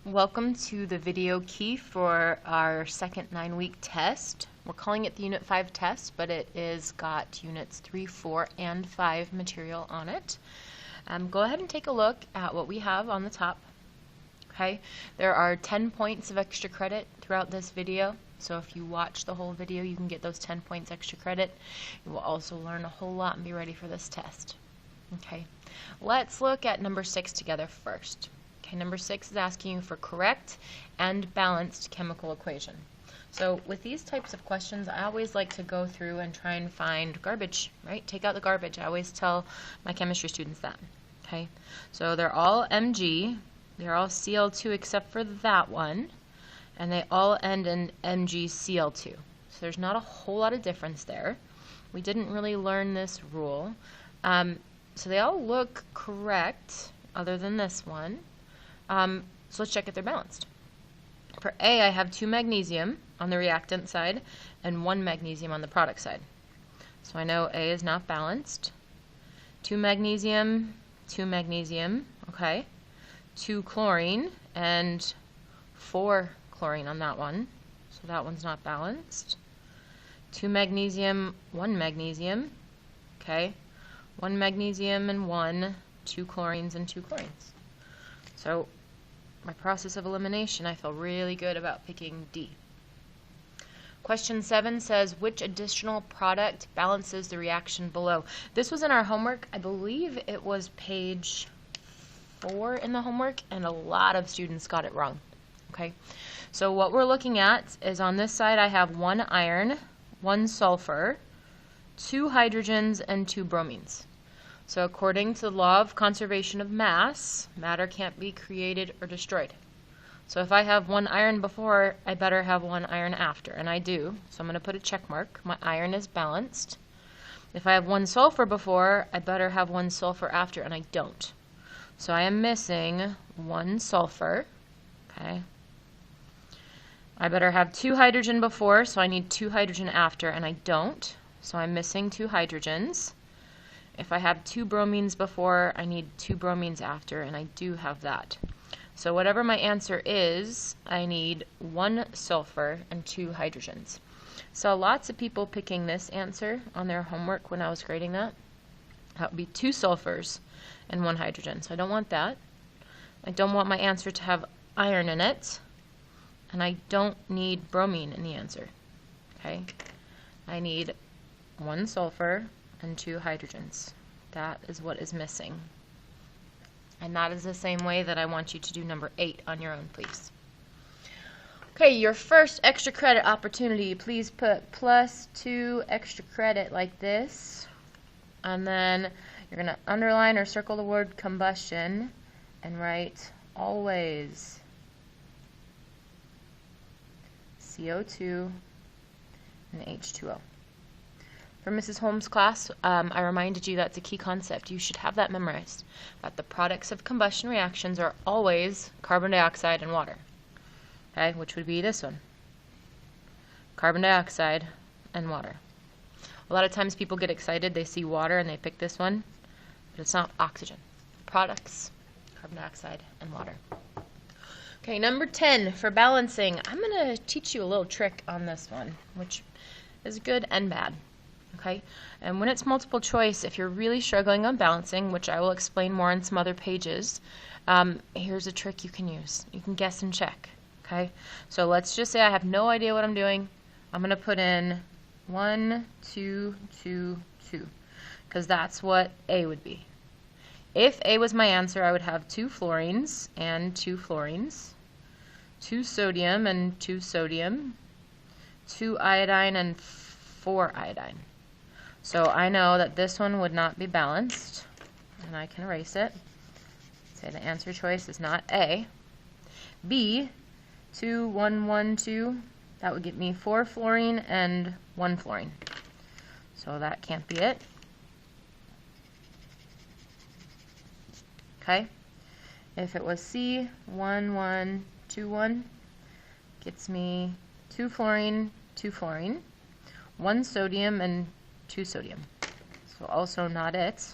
Welcome to the video key for our second 9-week test. We're calling it the Unit 5 test, but it is got Units 3, 4, and 5 material on it. Go ahead and take a look at what we have on the top. Okay, there are 10 points of extra credit throughout this video. So if you watch the whole video, you can get those 10 points extra credit. You will also learn a whole lot and be ready for this test. Okay, let's look at number 6 together first. Okay, number 6 is asking you for correct and balanced chemical equation. So with these types of questions, I always like to go through and try and find garbage, right? Take out the garbage. I always tell my chemistry students that. Okay, so they're all Mg, they're all Cl2 except for that one, and they all end in MgCl2. So there's not a whole lot of difference there. We didn't really learn this rule. So they all look correct, other than this one. So let's check if they're balanced. For A, I have 2 magnesium on the reactant side and 1 magnesium on the product side. So I know A is not balanced. 2 magnesium, okay. 2 chlorine and 4 chlorine on that one. So that one's not balanced. 2 magnesium, 1 magnesium, okay. 1 magnesium and 2 chlorines and 2 chlorines. So my process of elimination, I feel really good about picking D. Question 7 says, which additional product balances the reaction below? This was in our homework. I believe it was page 4 in the homework, and a lot of students got it wrong. Okay, so what we're looking at is on this side I have 1 iron, 1 sulfur, 2 hydrogens, and 2 bromines. So according to the law of conservation of mass, matter can't be created or destroyed. So if I have 1 iron before, I better have 1 iron after, and I do. So I'm going to put a check mark. My iron is balanced. If I have 1 sulfur before, I better have 1 sulfur after, and I don't. So I am missing 1 sulfur. Okay. I better have 2 hydrogen before, so I need 2 hydrogen after, and I don't. So I'm missing 2 hydrogens. If I have 2 bromines before, I need 2 bromines after, and I do have that. So whatever my answer is, I need 1 sulfur and 2 hydrogens. So lots of people picking this answer on their homework when I was grading that. That would be 2 sulfurs and 1 hydrogen. So I don't want that. I don't want my answer to have iron in it, and I don't need bromine in the answer. Okay, I need 1 sulfur and 2 hydrogens. That is what is missing. And that is the same way that I want you to do number 8 on your own, please. Okay, your first extra credit opportunity, please put +2 extra credit like this. And then you're going to underline or circle the word combustion and write always CO2 and H2O. For Mrs. Holmes' class, I reminded you that's a key concept. You should have that memorized, that the products of combustion reactions are always carbon dioxide and water, okay, which would be this one, carbon dioxide and water. A lot of times people get excited, they see water and they pick this one, but it's not oxygen. Products, carbon dioxide and water. Okay, number 10, for balancing, I'm going to teach you a little trick on this one, which is good and bad. Okay, and when it's multiple choice, if you're really struggling on balancing, which I will explain more on some other pages, here's a trick you can use. You can guess and check. Okay, so let's just say I have no idea what I'm doing. I'm going to put in 1, 2, 2, 2, because that's what A would be. If A was my answer, I would have 2 fluorines and 2 fluorines, 2 sodium and 2 sodium, 2 iodine and 4 iodine. So I know that this one would not be balanced, and I can erase it. Say the answer choice is not A. B, 2, 1, 1, 2, that would give me 4 fluorine and 1 fluorine. So that can't be it. Okay. If it was C, 1, 1, 2, 1, gets me 2 fluorine, 2 fluorine, 1 sodium, and 2 sodium. So also not it.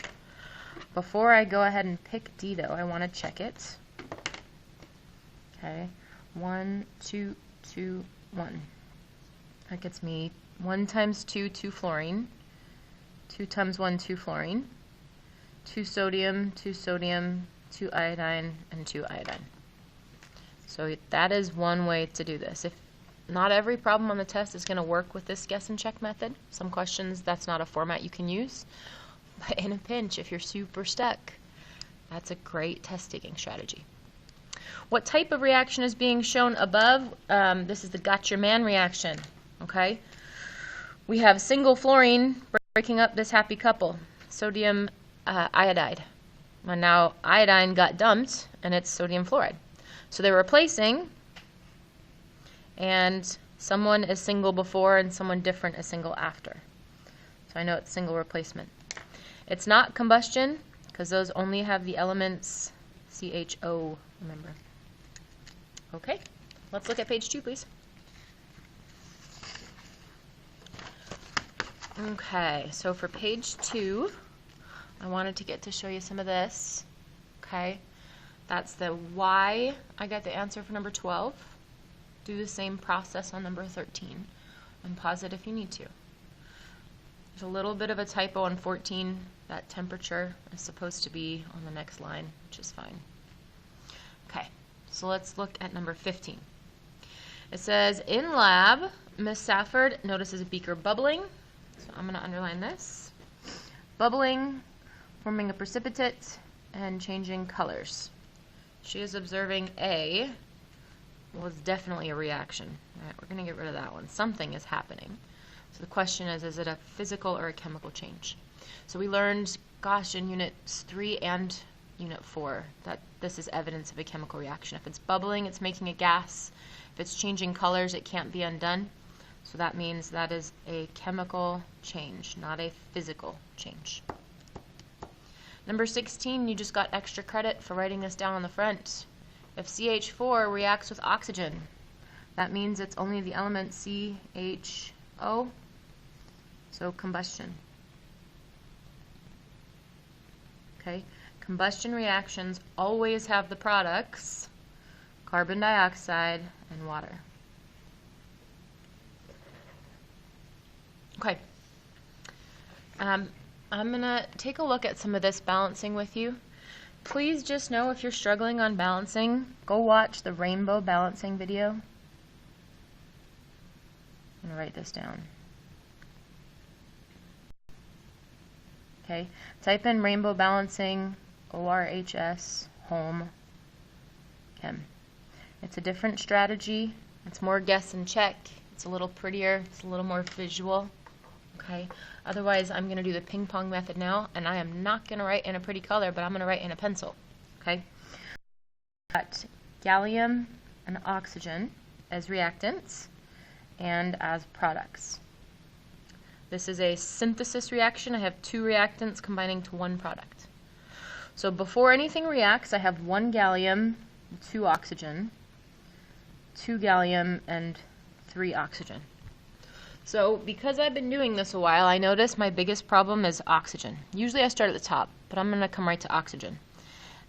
Before I go ahead and pick D though, I want to check it. Okay, 1, 2, 2, 1. That gets me 1 times 2, 2 fluorine. 2 times 1, 2 fluorine. 2 sodium, 2 sodium, 2 iodine, and 2 iodine. So that is one way to do this. If not every problem on the test is going to work with this guess and check method. Some questions, that's not a format you can use. But in a pinch, if you're super stuck, that's a great test taking strategy. What type of reaction is being shown above? This is the got your man reaction. Okay, we have single fluorine breaking up this happy couple, sodium iodide. And now iodine got dumped, and it's sodium fluoride. So they're replacing, and someone is single before and someone different is single after. So I know it's single replacement. It's not combustion, because those only have the elements CHO, remember. Okay, let's look at page 2, please. Okay, so for page 2, I wanted to get to show you some of this. Okay, that's the why I got the answer for number 12. Do the same process on number 13, and pause it if you need to. There's a little bit of a typo on 14. That temperature is supposed to be on the next line, which is fine. Okay, so let's look at number 15. It says, in lab, Miss Safford notices a beaker bubbling. So I'm going to underline this. Bubbling, forming a precipitate, and changing colors. She is observing A was definitely a reaction. All right, we're going to get rid of that one. Something is happening. So the question is it a physical or a chemical change? So we learned, gosh, in units 3 and unit 4 that this is evidence of a chemical reaction. If it's bubbling, it's making a gas. If it's changing colors, it can't be undone. So that means that is a chemical change, not a physical change. Number 16, you just got extra credit for writing this down on the front. If CH4 reacts with oxygen, that means it's only the element CHO, so combustion. Okay, combustion reactions always have the products carbon dioxide and water. Okay, I'm going to take a look at some of this balancing with you. Please just know if you're struggling on balancing, go watch the rainbow balancing video. I'm going to write this down. Okay, type in rainbow balancing, ORHS, home, chem. It's a different strategy. It's more guess and check. It's a little prettier. It's a little more visual. Okay. Otherwise, I'm going to do the ping pong method now, and I am not going to write in a pretty color, but I'm going to write in a pencil. Okay. Got gallium and oxygen as reactants and as products. This is a synthesis reaction. I have 2 reactants combining to 1 product. So before anything reacts, I have 1 gallium, 2 oxygen, 2 gallium, and 3 oxygen. So because I've been doing this a while, I notice my biggest problem is oxygen. Usually I start at the top, but I'm going to come right to oxygen.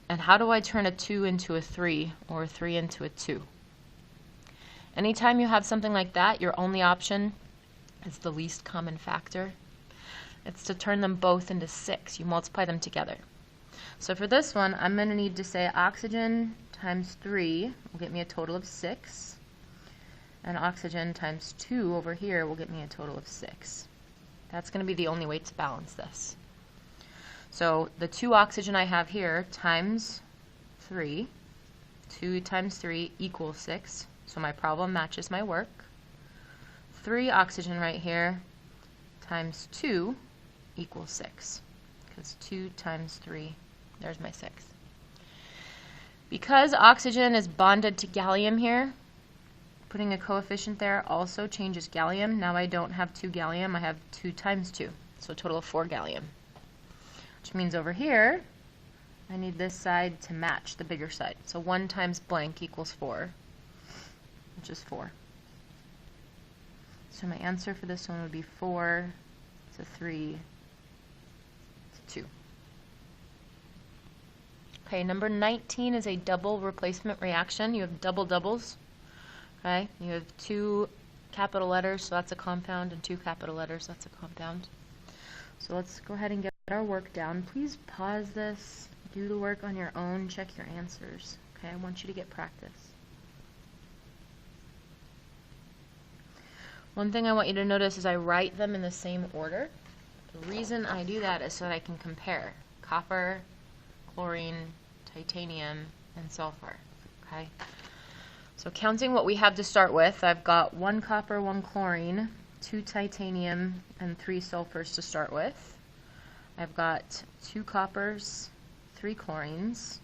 And how do I turn a 2 into a 3 or a 3 into a 2? Anytime you have something like that, your only option is the least common factor. It's to turn them both into 6. You multiply them together. So for this one, I'm going to need to say oxygen times 3 will get me a total of 6. And oxygen times 2 over here will get me a total of 6. That's going to be the only way to balance this. So the 2 oxygen I have here times 3, 2 times 3 equals 6. So my problem matches my work. 3 oxygen right here times 2 equals 6. Because 2 times 3, there's my 6. Because oxygen is bonded to gallium here, putting a coefficient there also changes gallium. Now I don't have 2 gallium, I have 2 times 2. So a total of 4 gallium. Which means over here, I need this side to match the bigger side. So 1 times blank equals 4, which is 4. So my answer for this one would be 4 to 3 to 2. Okay, number 19 is a double replacement reaction. You have double doubles. Okay, you have 2 capital letters, so that's a compound, and 2 capital letters, that's a compound. So let's go ahead and get our work down. Please pause this, do the work on your own, check your answers. Okay, I want you to get practice. One thing I want you to notice is I write them in the same order. The reason I do that is so that I can compare copper, chlorine, titanium, and sulfur. Okay? So counting what we have to start with, I've got 1 copper, 1 chlorine, 2 titanium, and 3 sulfurs to start with. I've got 2 coppers, 3 chlorines,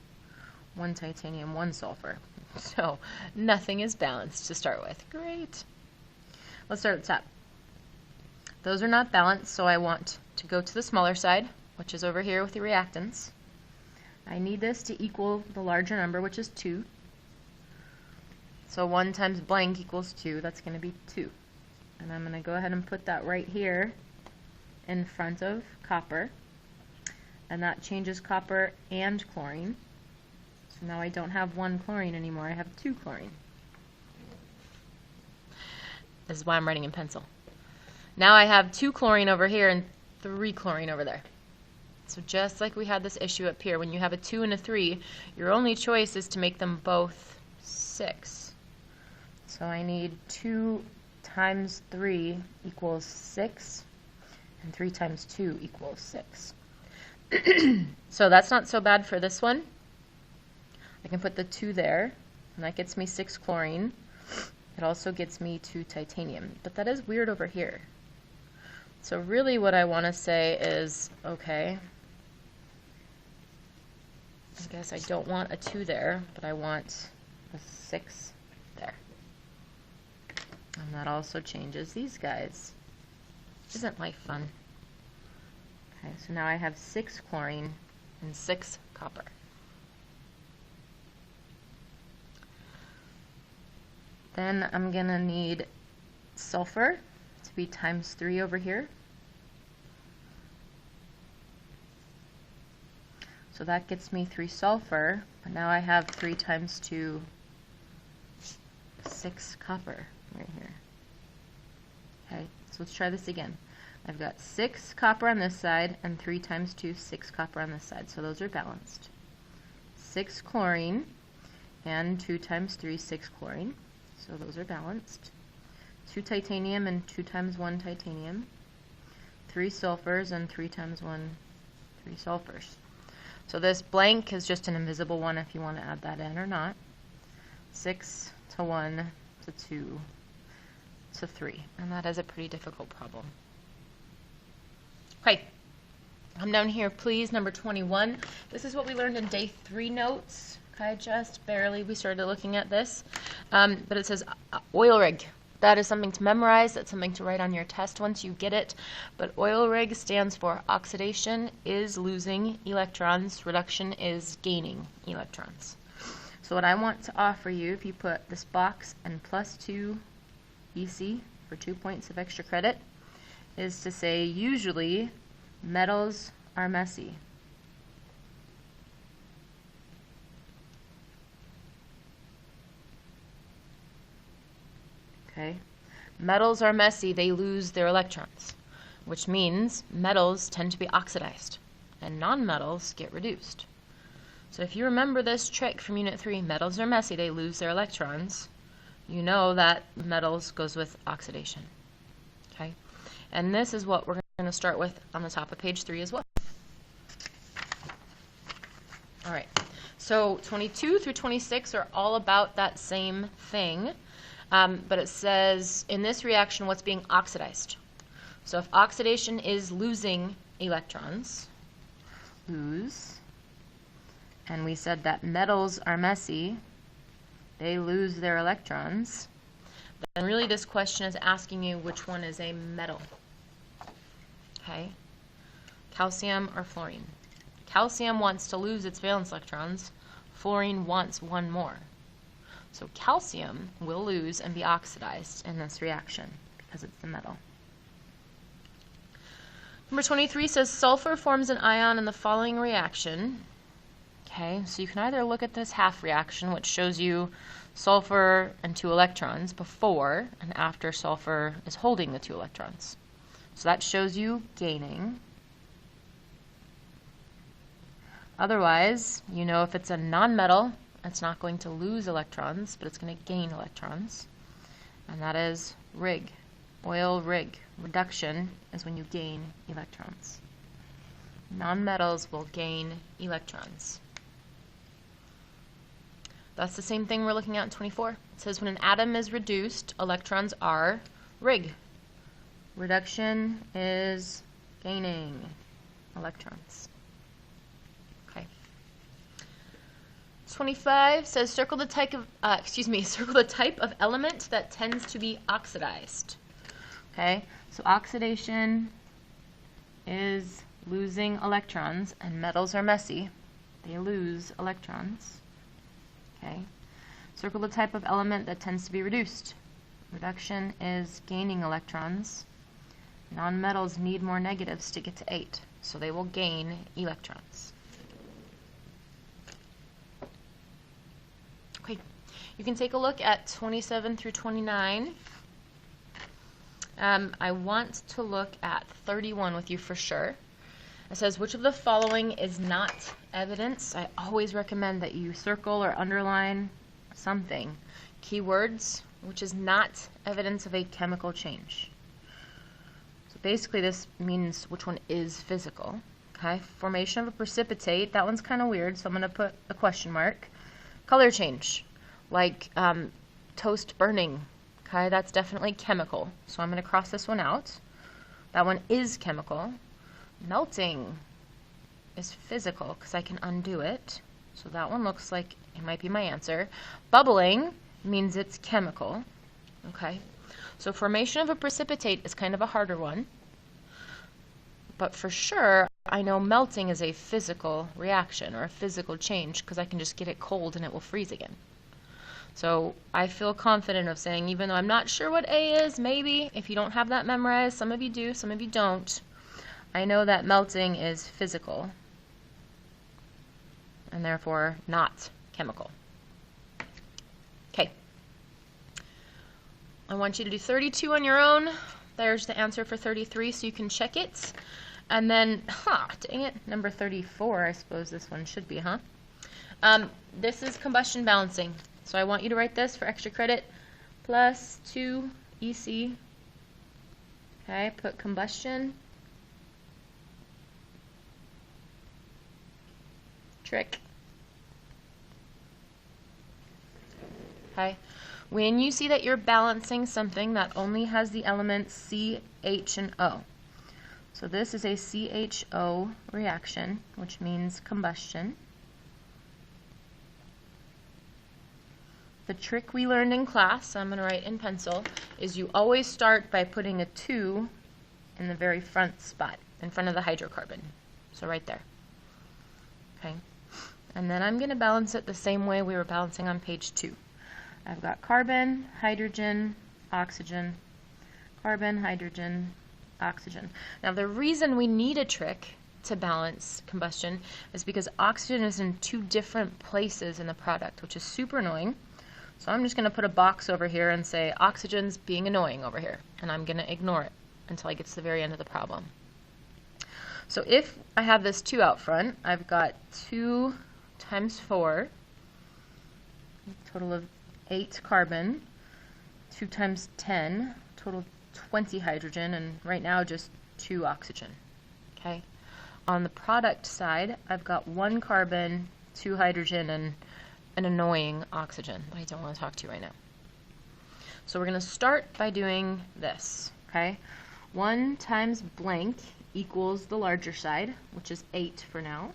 1 titanium, 1 sulfur. So nothing is balanced to start with. Great. Let's start at the top. Those are not balanced, so I want to go to the smaller side, which is over here with the reactants. I need this to equal the larger number, which is 2. So 1 times blank equals 2. That's going to be 2. And I'm going to go ahead and put that right here in front of copper. And that changes copper and chlorine. So now I don't have 1 chlorine anymore. I have 2 chlorine. This is why I'm writing in pencil. Now I have 2 chlorine over here and 3 chlorine over there. So just like we had this issue up here, when you have a 2 and a 3, your only choice is to make them both 6. So I need 2 times 3 equals 6, and 3 times 2 equals 6. So that's not so bad for this one. I can put the 2 there, and that gets me 6 chlorine. It also gets me 2 titanium, but that is weird over here. So really what I want to say is, okay, I guess I don't want a 2 there, but I want a 6 there. And that also changes these guys. Isn't life fun? Okay, so now I have 6 chlorine and 6 copper. Then I'm going to need sulfur to be times 3 over here. So that gets me 3 sulfur, but now I have 3 times 2, 6 copper right here. Okay, so let's try this again. I've got 6 copper on this side and 3 times 2, 6 copper on this side, so those are balanced. 6 chlorine and 2 times 3, 6 chlorine. So those are balanced. 2 titanium and 2 times 1 titanium. 3 sulfurs and 3 times 1, 3 sulfurs. So this blank is just an invisible one if you want to add that in or not. 6 to 1 to 2 to 3. And that is a pretty difficult problem. Okay, come down here please, number 21. This is what we learned in day 3 notes. Okay, just barely we started looking at this. But it says oil rig. That is something to memorize. That's something to write on your test once you get it. But oil rig stands for oxidation is losing electrons. Reduction is gaining electrons. So what I want to offer you, if you put this box and +2 EC for 2 points of extra credit, is to say usually metals are messy. Okay. Metals are messy, they lose their electrons, which means metals tend to be oxidized and nonmetals get reduced. So if you remember this trick from Unit 3, metals are messy, they lose their electrons, you know that metals goes with oxidation. Okay? And this is what we're going to start with on the top of page 3 as well. All right. So 22 through 26 are all about that same thing. But it says, in this reaction, what's being oxidized? So if oxidation is losing electrons, lose, and we said that metals are messy, they lose their electrons, then really this question is asking you which one is a metal. Okay? Calcium or fluorine? Calcium wants to lose its valence electrons. Fluorine wants 1 more. So calcium will lose and be oxidized in this reaction because it's the metal. Number 23 says sulfur forms an ion in the following reaction. Okay, so you can either look at this half reaction, which shows you sulfur and 2 electrons before and after sulfur is holding the 2 electrons. So that shows you gaining. Otherwise, you know if it's a nonmetal, it's not going to lose electrons, but it's going to gain electrons. And that is Rig, oil rig. Reduction is when you gain electrons. Nonmetals will gain electrons. That's the same thing we're looking at in 24. It says when an atom is reduced, electrons are Rig. Reduction is gaining electrons. Okay. 25 says circle the type of circle the type of element that tends to be oxidized. Okay, so oxidation is losing electrons, and metals are messy. They lose electrons. Okay, circle the type of element that tends to be reduced. Reduction is gaining electrons. Nonmetals need more negatives to get to 8, so they will gain electrons. Okay, you can take a look at 27 through 29. I want to look at 31 with you for sure. It says, which of the following is not evidence? I always recommend that you circle or underline something. Keywords, which is not evidence of a chemical change. So basically this means which one is physical. Okay, formation of a precipitate, that one's kind of weird, so I'm going to put a question mark. Color change, like toast burning. Okay, that's definitely chemical, so I'm going to cross this one out. That one is chemical. Melting is physical because I can undo it, so that one looks like it might be my answer. Bubbling means it's chemical. Okay, so formation of a precipitate is kind of a harder one, but for sure I know melting is a physical reaction or a physical change because I can just get it cold and it will freeze again. So I feel confident of saying, even though I'm not sure what A is, maybe if you don't have that memorized, some of you do, some of you don't, I know that melting is physical and therefore not chemical. Okay. I want you to do 32 on your own. There's the answer for 33, so you can check it. And then, dang it, number 34, I suppose this one should be, this is combustion balancing. So I want you to write this for extra credit. Plus 2 EC. Okay, put combustion. Trick. Okay. When you see that you're balancing something that only has the elements C, H, and O. So this is a CHO reaction, which means combustion. The trick we learned in class, I'm going to write in pencil, is you always start by putting a 2 in the very front spot, in front of the hydrocarbon. So right there. Okay. And then I'm going to balance it the same way we were balancing on page 2. I've got carbon, hydrogen, oxygen, carbon, hydrogen, oxygen. Now the reason we need a trick to balance combustion is because oxygen is in 2 different places in the product, which is super annoying. So I'm just going to put a box over here and say oxygen's being annoying over here, and I'm going to ignore it until I get to the very end of the problem. So if I have this 2 out front, I've got 2 times 4, total of 8 carbon, 2 times 10, total 20 hydrogen, and right now just 2 oxygen. Okay. On the product side, I've got 1 carbon, 2 hydrogen, and an annoying oxygen that I don't want to talk to you right now. So we're going to start by doing this. Okay. 1 times blank equals the larger side, which is 8 for now.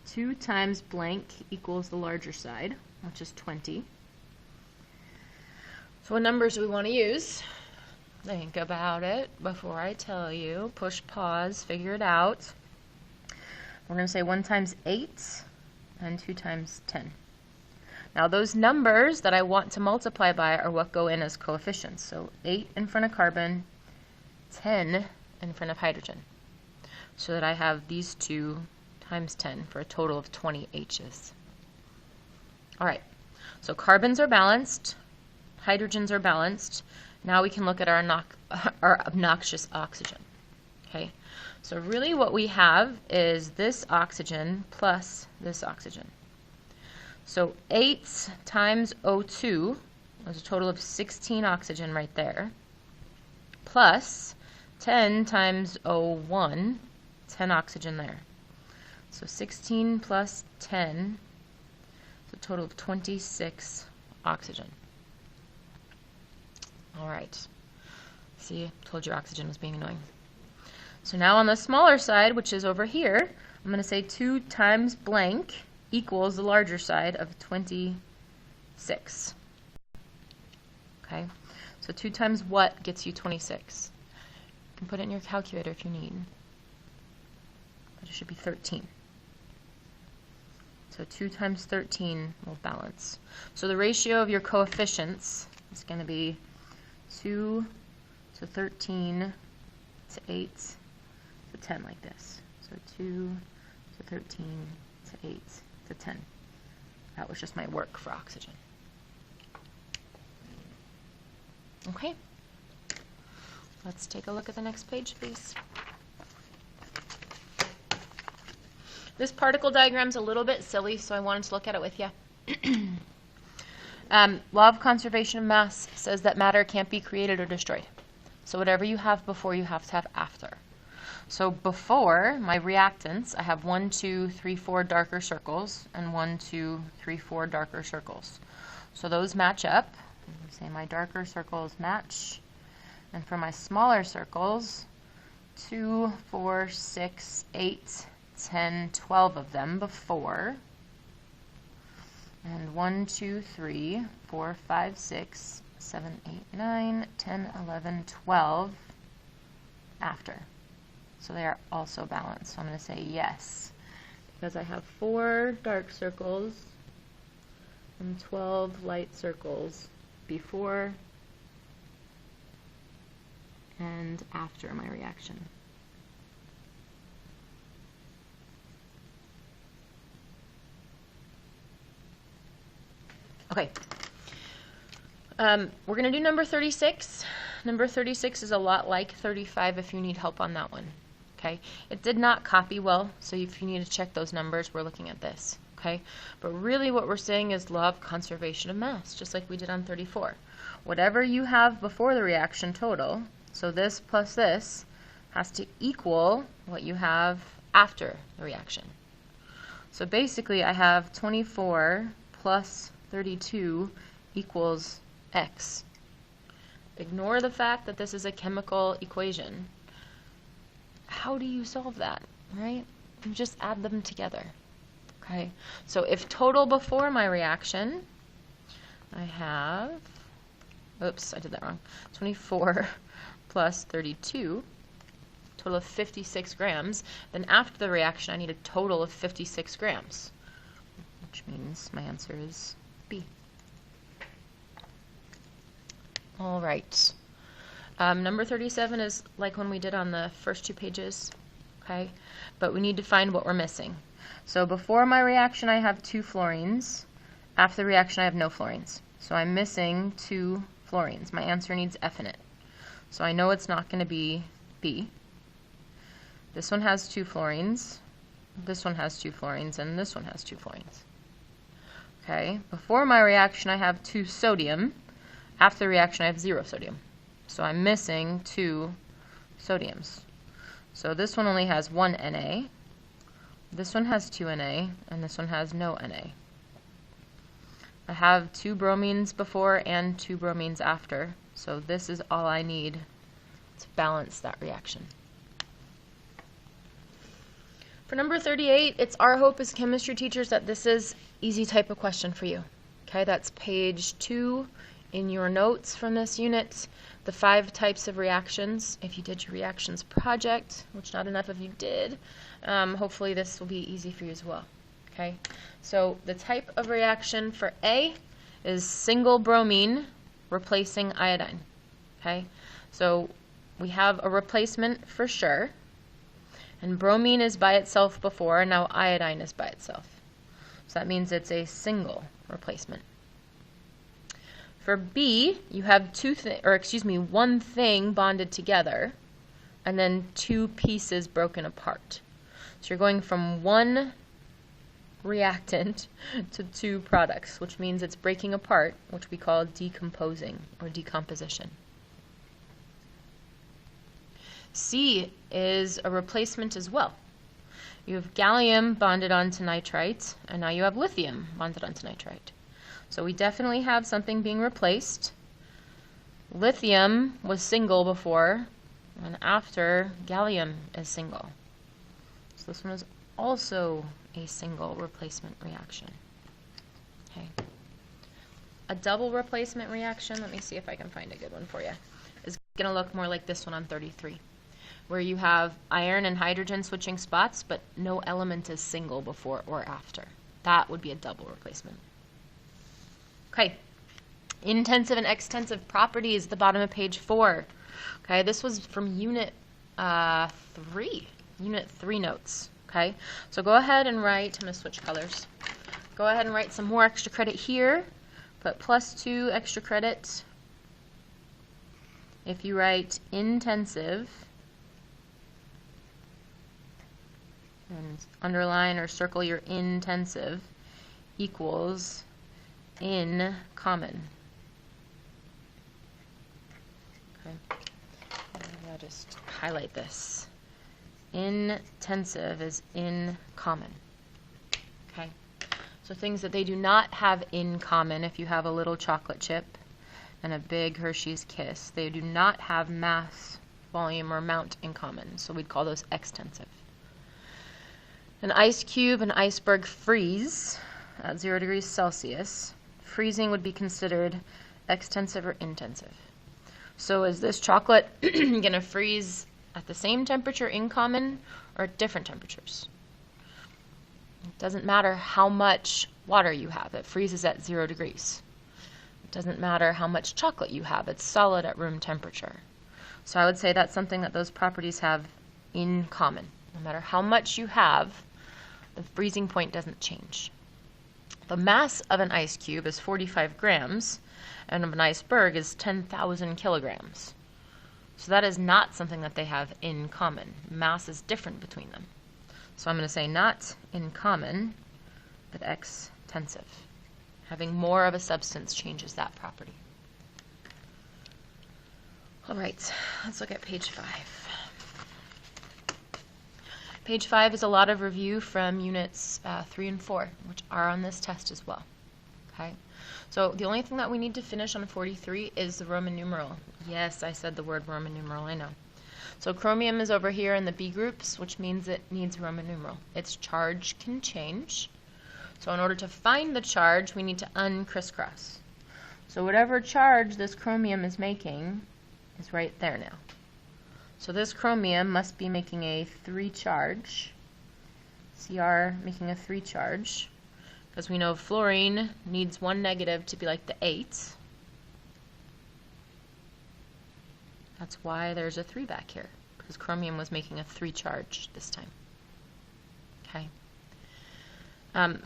2 times blank equals the larger side, which is 20. So what numbers do we want to use? Think about it before I tell you. Push pause, figure it out. We're going to say 1 times 8 and 2 times 10. Now those numbers that I want to multiply by are what go in as coefficients. So 8 in front of carbon, 10 in front of hydrogen. So that I have these 2 times 10 for a total of 20 H's. All right, so carbons are balanced, hydrogens are balanced. Now we can look at our obnoxious oxygen. Okay, so really what we have is this oxygen plus this oxygen. So 8 times O2 is a total of 16 oxygen right there, plus 10 times O1, 10 oxygen there. So 16 plus 10 is a total of 26 oxygen. All right. See, I told you oxygen was being annoying. So now on the smaller side, which is over here, I'm going to say 2 times blank equals the larger side of 26. Okay, so 2 times what gets you 26? You can put it in your calculator if you need. But it should be 13. So 2 times 13 will balance. So the ratio of your coefficients is going to be 2 to 13 to 8 to 10 like this. So 2 to 13 to 8 to 10. That was just my work for oxygen. Okay, let's take a look at the next page, please. This particle diagram's a little bit silly, so I wanted to look at it with you. Law of conservation of mass says that matter can't be created or destroyed. So whatever you have before, you have to have after. So before my reactants, I have 1, 2, 3, 4 darker circles and 1, 2, 3, 4 darker circles. So those match up. Say my darker circles match. And for my smaller circles, 2, 4, 6, 8, 10, 12 of them before. And 1, 2, 3, 4, 5, 6, 7, 8, 9, 10, 11, 12 after. So they are also balanced. So I'm going to say yes, because I have 4 dark circles and 12 light circles before and after my reaction. Okay. We're going to do number 36. Number 36 is a lot like 35 if you need help on that one. Okay. It did not copy well, so if you need to check those numbers, we're looking at this. Okay. But really what we're saying is law of conservation of mass, just like we did on 34. Whatever you have before the reaction total, so this plus this, has to equal what you have after the reaction. So basically I have 24 plus 32 equals X. Ignore the fact that this is a chemical equation. How do you solve that, right? You just add them together. Okay, so if total before my reaction, I have, oops, I did that wrong, 24 plus 32, total of 56 grams, then after the reaction I need a total of 56 grams, which means my answer is B. All right. Number 37 is like when we did on the first 2 pages, okay? But we need to find what we're missing. So before my reaction I have 2 fluorines. After the reaction I have no fluorines. So I'm missing 2 fluorines. My answer needs F in it. So I know it's not going to be B. This one has 2 fluorines. This one has 2 fluorines, and this one has 2 fluorines. Okay, before my reaction I have 2 sodium. After the reaction I have 0 sodium. So I'm missing 2 sodiums. So this one only has 1 Na. This one has 2 Na, and this one has no Na. I have 2 bromines before and 2 bromines after, so this is all I need to balance that reaction. For number 38, it's our hope as chemistry teachers that this is easy type of question for you. Okay, that's page 2 in your notes from this unit. The 5 types of reactions. If you did your reactions project, which not enough of you did, hopefully this will be easy for you as well. Okay, so the type of reaction for A is single bromine replacing iodine. Okay, so we have a replacement for sure, And bromine is by itself before, and now iodine is by itself. So that means it's a single replacement. For B, you have one thing bonded together, and then two pieces broken apart. So you're going from one reactant to two products, which means it's breaking apart, which we call decomposing or decomposition. C is a replacement as well. You have gallium bonded onto nitrite, and now you have lithium bonded onto nitrite. So we definitely have something being replaced. Lithium was single before, and after, gallium is single. So this one is also a single replacement reaction. Okay. A double replacement reaction, let me see if I can find a good one for you, is going to look more like this one on 33, where you have iron and hydrogen switching spots, but no element is single before or after. That would be a double replacement. Okay. Intensive and extensive properties, the bottom of page 4. Okay, this was from Unit 3 notes. Okay, so go ahead and write, I'm going to switch colors. Go ahead and write some more extra credit here. Put +2 extra credit if you write intensive, and underline or circle your intensive, equals in common. Okay, I'll just highlight this. Intensive is in common. Okay, so things that they do not have in common, if you have a little chocolate chip and a big Hershey's Kiss, they do not have mass, volume, or amount in common, so we'd call those extensive. An ice cube and iceberg freeze at 0 degrees Celsius. Freezing would be considered extensive or intensive. So is this chocolate going to freeze at the same temperature in common or at different temperatures? It doesn't matter how much water you have. It freezes at 0 degrees. It doesn't matter how much chocolate you have. It's solid at room temperature. So I would say that's something that those properties have in common. No matter how much you have, the freezing point doesn't change. The mass of an ice cube is 45 grams, and of an iceberg is 10,000 kilograms. So that is not something that they have in common. Mass is different between them. So I'm going to say not in common, but extensive. Having more of a substance changes that property. All right, let's look at page 5. Page 5 is a lot of review from units 3 and 4, which are on this test as well. Okay, so the only thing that we need to finish on 43 is the Roman numeral. Yes, I said the word Roman numeral, I know. So chromium is over here in the B groups, which means it needs Roman numeral. Its charge can change. So in order to find the charge, we need to uncrisscross. So whatever charge this chromium is making is right there now. So this chromium must be making a 3 charge. Cr making a 3 charge. Because we know fluorine needs 1 negative to be like the 8. That's why there's a 3 back here. Because chromium was making a 3 charge this time. Okay.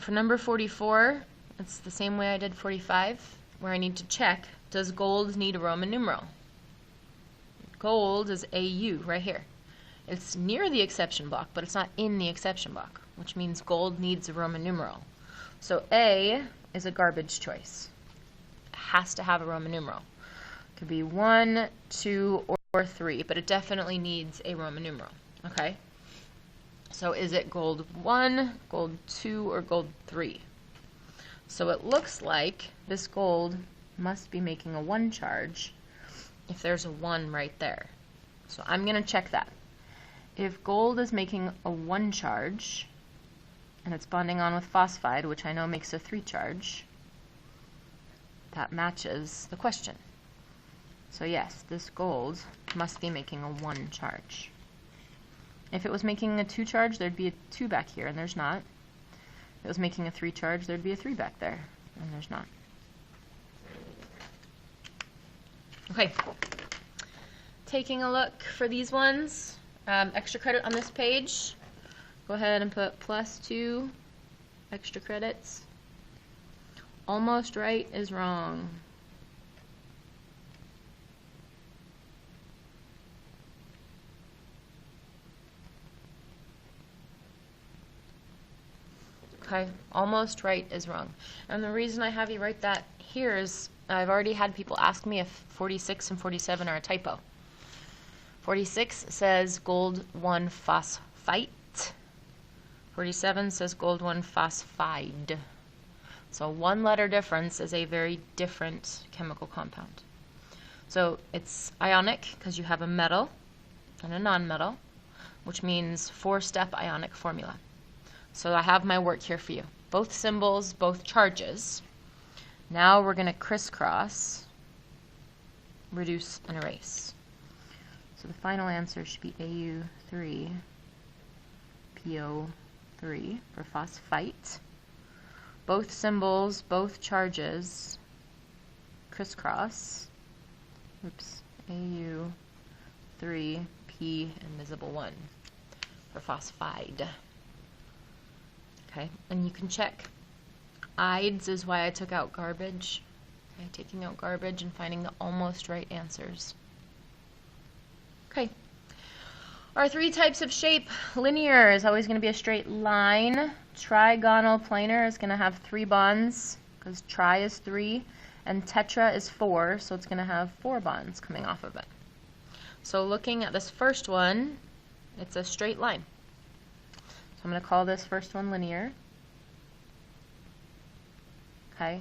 For number 44, it's the same way I did 45, where I need to check, does gold need a Roman numeral? Gold is AU right here. It's near the exception block, but it's not in the exception block, which means gold needs a Roman numeral. So A is a garbage choice. It has to have a Roman numeral. It could be 1, 2, or 3, but it definitely needs a Roman numeral. Okay? So is it gold 1, gold 2, or gold 3? So it looks like this gold must be making a 1 charge if there's a 1 right there. So I'm going to check that. If gold is making a 1 charge, and it's bonding on with phosphide, which I know makes a 3 charge, that matches the question. So yes, this gold must be making a 1 charge. If it was making a 2 charge, there'd be a 2 back here, and there's not. If it was making a 3 charge, there'd be a 3 back there, and there's not. Okay. Taking a look for these ones, Extra credit on this page, go ahead and put +2 extra credits. Almost right is wrong. Okay, almost right is wrong. And the reason I have you write that here is I've already had people ask me if 46 and 47 are a typo. 46 says gold 1 phosphite. 47 says gold 1 phosphide. So one letter difference is a very different chemical compound. So it's ionic because you have a metal and a nonmetal, which means 4-step ionic formula. So I have my work here for you. Both symbols, both charges. Now we're going to crisscross, reduce, and erase. So the final answer should be AU3, PO3 for phosphite. Both symbols, both charges, crisscross. Oops, AU3, P, invisible 1 for phosphide. Okay, and you can check. Ides is why I took out garbage. Okay, taking out garbage and finding the almost right answers. Okay. Our 3 types of shape. Linear is always going to be a straight line. Trigonal planar is going to have 3 bonds because tri is 3 and tetra is 4, so it's going to have 4 bonds coming off of it. So looking at this first one, it's a straight line. So I'm going to call this first one linear. Okay.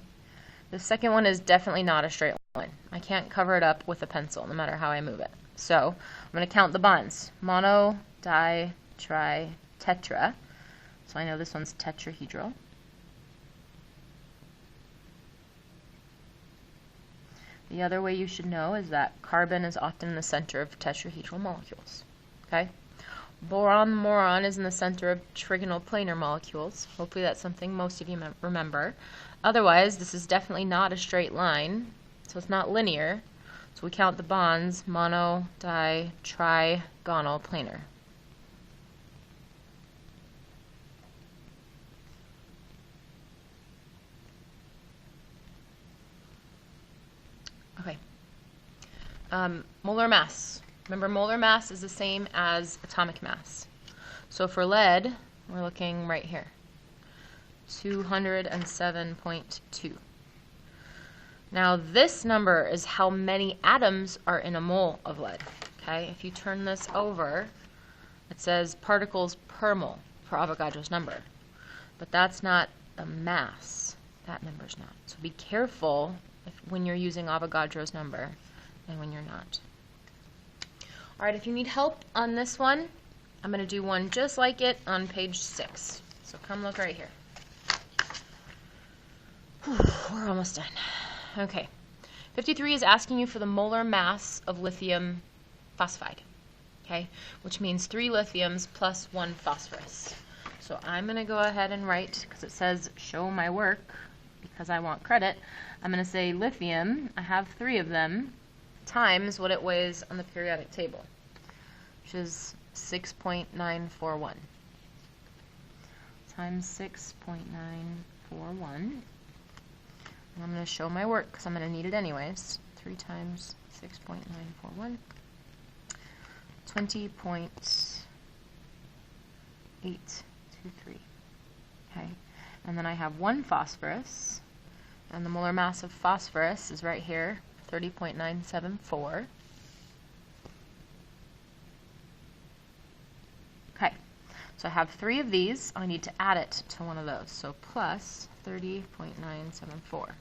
The second one is definitely not a straight line. I can't cover it up with a pencil no matter how I move it. So I'm going to count the bonds. Mono, di, tri, tetra. So I know this one's tetrahedral. The other way you should know is that carbon is often in the center of tetrahedral molecules. Okay? Boron is in the center of trigonal planar molecules. Hopefully that's something most of you remember. Otherwise, this is definitely not a straight line, so it's not linear. So we count the bonds, mono, di, trigonal planar. Okay. Molar mass. Remember, molar mass is the same as atomic mass. So for lead, we're looking right here. 207.2. Now this number is how many atoms are in a mole of lead. Okay, if you turn this over, it says particles per mole for Avogadro's number. But that's not the mass. That number's not. So be careful when you're using Avogadro's number and when you're not. Alright, if you need help on this one, I'm going to do one just like it on page 6. So come look right here. Whew, we're almost done. Okay. 53 is asking you for the molar mass of lithium phosphide. Okay, which means 3 lithiums plus 1 phosphorus. So I'm going to go ahead and write, because it says show my work, because I want credit, I'm going to say lithium, I have 3 of them, times what it weighs on the periodic table, which is 6.941. Times 6.941. And I'm going to show my work because I'm going to need it anyways. 3 times 6.941. 20.823. Okay. And then I have 1 phosphorus. And the molar mass of phosphorus is right here, 30.974. Okay, so I have 3 of these. I need to add it to one of those. So plus 30.974.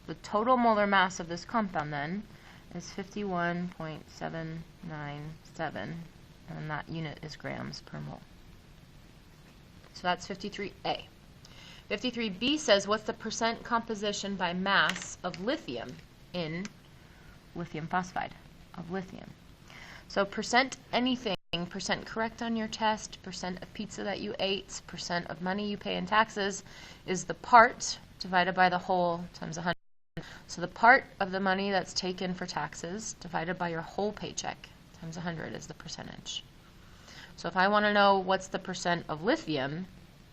The total molar mass of this compound then is 51.797, and that unit is grams per mole. So that's 53A. 53B says, what's the percent composition by mass of lithium in lithium phosphide, of lithium? So percent anything, percent correct on your test, percent of pizza that you ate, percent of money you pay in taxes is the part divided by the whole times 100. So the part of the money that's taken for taxes divided by your whole paycheck times 100 is the percentage. So if I want to know what's the percent of lithium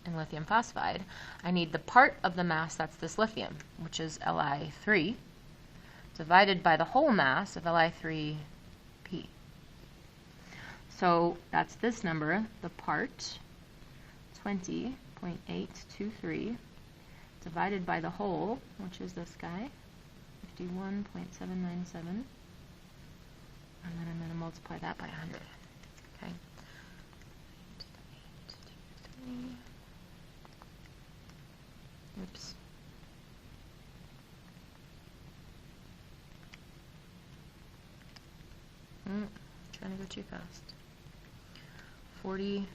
in lithium phosphide, I need the part of the mass that's this lithium, which is Li3, divided by the whole mass of Li3P. So that's this number, the part, 20.823, divided by the whole, which is this guy, 51.797, and then I'm going to multiply that by 100. Okay. Oops. Trying to go too fast. 40.2%.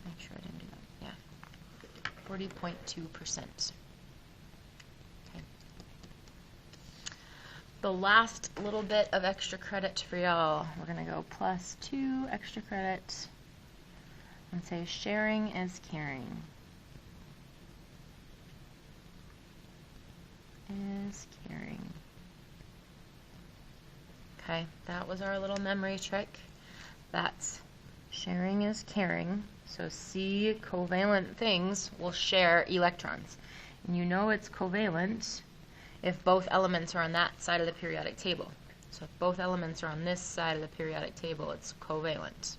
Make sure I didn't do that. Yeah. 40.2%. Okay. The last little bit of extra credit for y'all. We're going to go +2 extra credit and say sharing is caring. Is caring. Okay, that was our little memory trick. That's sharing is caring. So C, covalent things will share electrons. And you know it's covalent if both elements are on that side of the periodic table. So if both elements are on this side of the periodic table, it's covalent.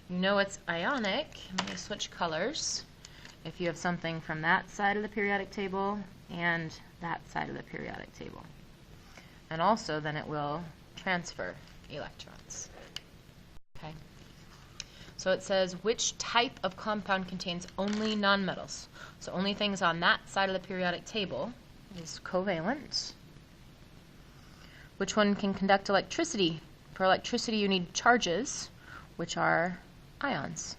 You know it's ionic. I'm going to switch colors. If you have something from that side of the periodic table and that side of the periodic table. And also then it will transfer electrons. Okay. So it says which type of compound contains only nonmetals. So only things on that side of the periodic table is covalent. Which one can conduct electricity? For electricity you need charges, which are ions.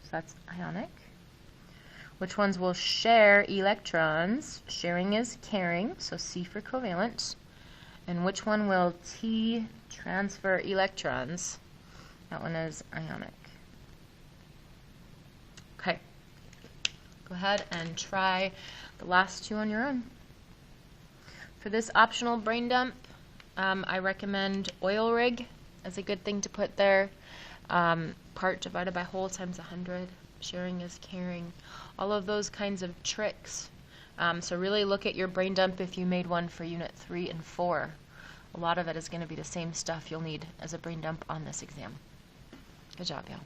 So that's ionic. Which ones will share electrons? Sharing is caring, so C for covalent. And which one will T transfer electrons? That one is ionic. Okay. Go ahead and try the last two on your own. For this optional brain dump, I recommend oil rig as a good thing to put there. Part divided by whole times 100. Sharing is caring. All of those kinds of tricks. So really look at your brain dump if you made one for Unit 3 and 4. A lot of it is going to be the same stuff you'll need as a brain dump on this exam. Good job, y'all.